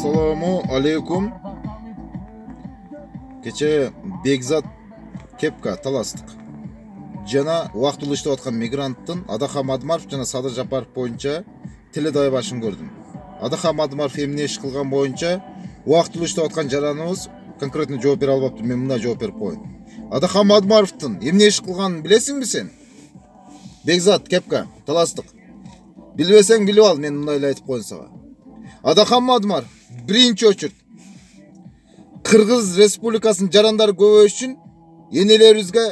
Assalamu alaikum. Keçе Бекзат Кепка таластык. Жана убактылуу иштеп аткан мигранттын Адахам Адмаров жана Садыр Жапаров боюнча теледай башын көрдүм. Адахам Адмаров эмне иш кылган боюнча убактылуу иштеп аткан жараныбыз конкретно жооп бере албаптыр. Мен мындай жооп берип коеюн. Адахам Адмаровдун эмне иш кылганын билесиңби сен? Бекзат Кепка таластык. Билбесең билип ал, мен мындай эле айтып коеюн сага. Адахам Адмаров биринчи очурт Кыргыз Республикасынын жарандары көбөйүш үчүн энелерибизге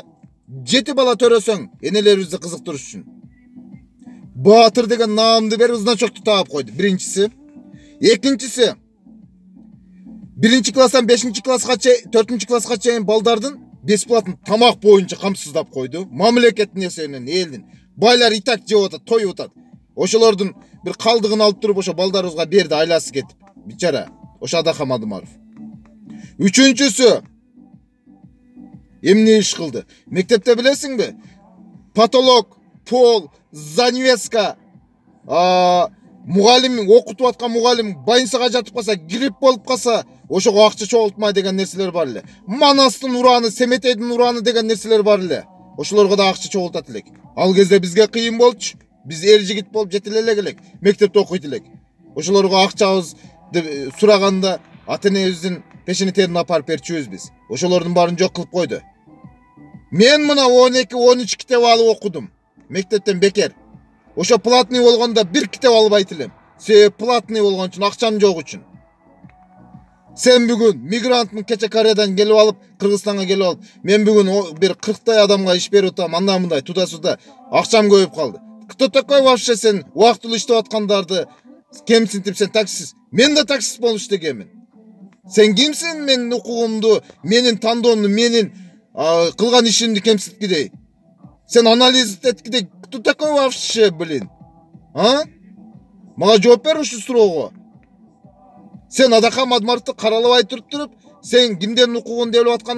7 бала төрөсөң, энелерибизди кызыктырыш үчүн Баатыр деген наамды берип значокту таап койду. Биринчиси. Экинчиси, биринчи класстан 5 класска чейин, 4 класска чейин балдардын бесплатный тамак боюнча камсыздап койду. Мамлекеттин эсебинен, элдин. Байлар итак жеп атат, тоюп атат. Ошолордун бир калдыгын алып туруп ошо балдарыбызга берди, айласы кетип. Бичара, ошо Адахам Адмаров. Үчүнчүсү эмне иш кылды? Мектепте билесиңби? Потолок, пол, занавеска, мугалим, окутуп аткан мугалим больницага жатып калса, грипп болуп калса, ошого акча чогултмай деген нерселер бар эле. Манастын ураны, Семетейдин ураны деген нерселер бар эле. Ошолорго да акча чогултат элек. Ал кезде бизге кыйын болчу. Биз эр жигит болуп жетиле элек, мектепте окуйт элек. Ошолорго акчабыз деп сураганда ата-энебиздин пешене терин апарып берчүбүз биз. Ошолордун баарын жок кылып койду. Мен мына 12-13 китеп алып окудум. Мектептен бекер. Ошо платный болгондо бир китеп албайт элем. Себеби платный болгон үчүн, акчам жок үчүн. Сен бүгүн мигрантмын, кече Кореядан келип алып, Кыргызстанга келип алып, мен бүгүн бир 40 адамга иш берип атам, анда мындай туда-суда акчам көбөйүп калды. Кто такой вообще сен убактылуу иштеп аткандарды кемсинтип, сен таксист? Мен да таксист болуп иштегенмин. Сен кимсиң менин укугумду, менин тандоомду, менин кылган ишимди кемситкидей? Сен анализ эткидей, кто такой вообще, блин? Мага жооп бер ушул суроого. Сен Адахам Адмаровду каралабай туруп, сен кимдердин укугун деп атканың